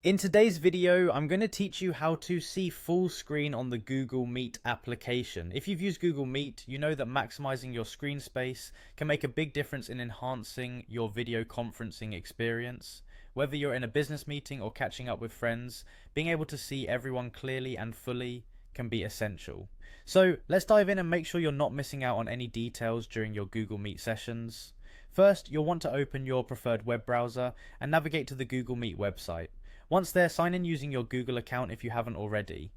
In today's video, I'm going to teach you how to see full screen on the Google Meet application. If you've used Google Meet, you know that maximizing your screen space can make a big difference in enhancing your video conferencing experience. Whether you're in a business meeting or catching up with friends, being able to see everyone clearly and fully can be essential. So let's dive in and make sure you're not missing out on any details during your Google Meet sessions. First, you'll want to open your preferred web browser and navigate to the Google Meet website. Once there, sign in using your Google account if you haven't already.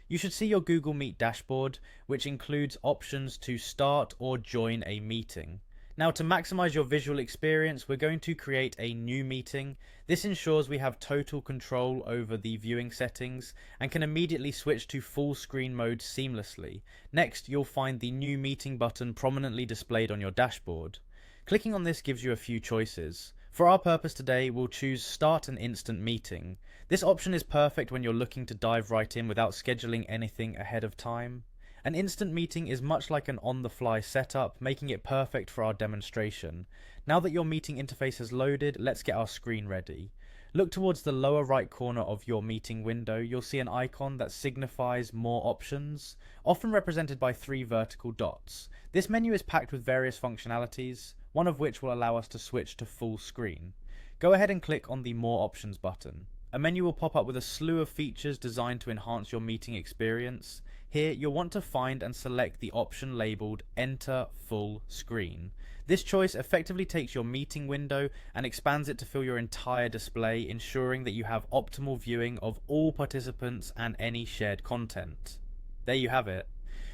You should see your Google Meet dashboard, which includes options to start or join a meeting. Now, to maximize your visual experience, we're going to create a new meeting. This ensures we have total control over the viewing settings and can immediately switch to full screen mode seamlessly. Next, you'll find the new meeting button prominently displayed on your dashboard. Clicking on this gives you a few choices. For our purpose today, we'll choose Start an Instant Meeting. This option is perfect when you're looking to dive right in without scheduling anything ahead of time. An instant meeting is much like an on-the-fly setup, making it perfect for our demonstration. Now that your meeting interface has loaded, let's get our screen ready. Look towards the lower right corner of your meeting window. You'll see an icon that signifies more options, often represented by three vertical dots. This menu is packed with various functionalities, one of which will allow us to switch to full screen. Go ahead and click on the More Options button. A menu will pop up with a slew of features designed to enhance your meeting experience. Here, you'll want to find and select the option labeled Enter Full Screen. This choice effectively takes your meeting window and expands it to fill your entire display, ensuring that you have optimal viewing of all participants and any shared content. There you have it.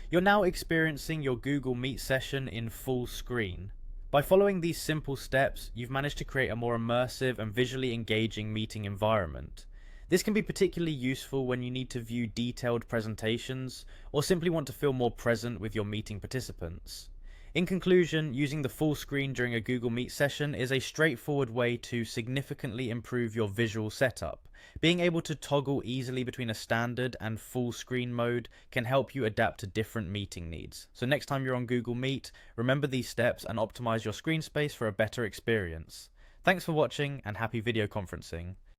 You're now experiencing your Google Meet session in full screen. By following these simple steps, you've managed to create a more immersive and visually engaging meeting environment. This can be particularly useful when you need to view detailed presentations or simply want to feel more present with your meeting participants. In conclusion, using the full screen during a Google Meet session is a straightforward way to significantly improve your visual setup. Being able to toggle easily between a standard and full screen mode can help you adapt to different meeting needs. So next time you're on Google Meet, remember these steps and optimize your screen space for a better experience. Thanks for watching and happy video conferencing.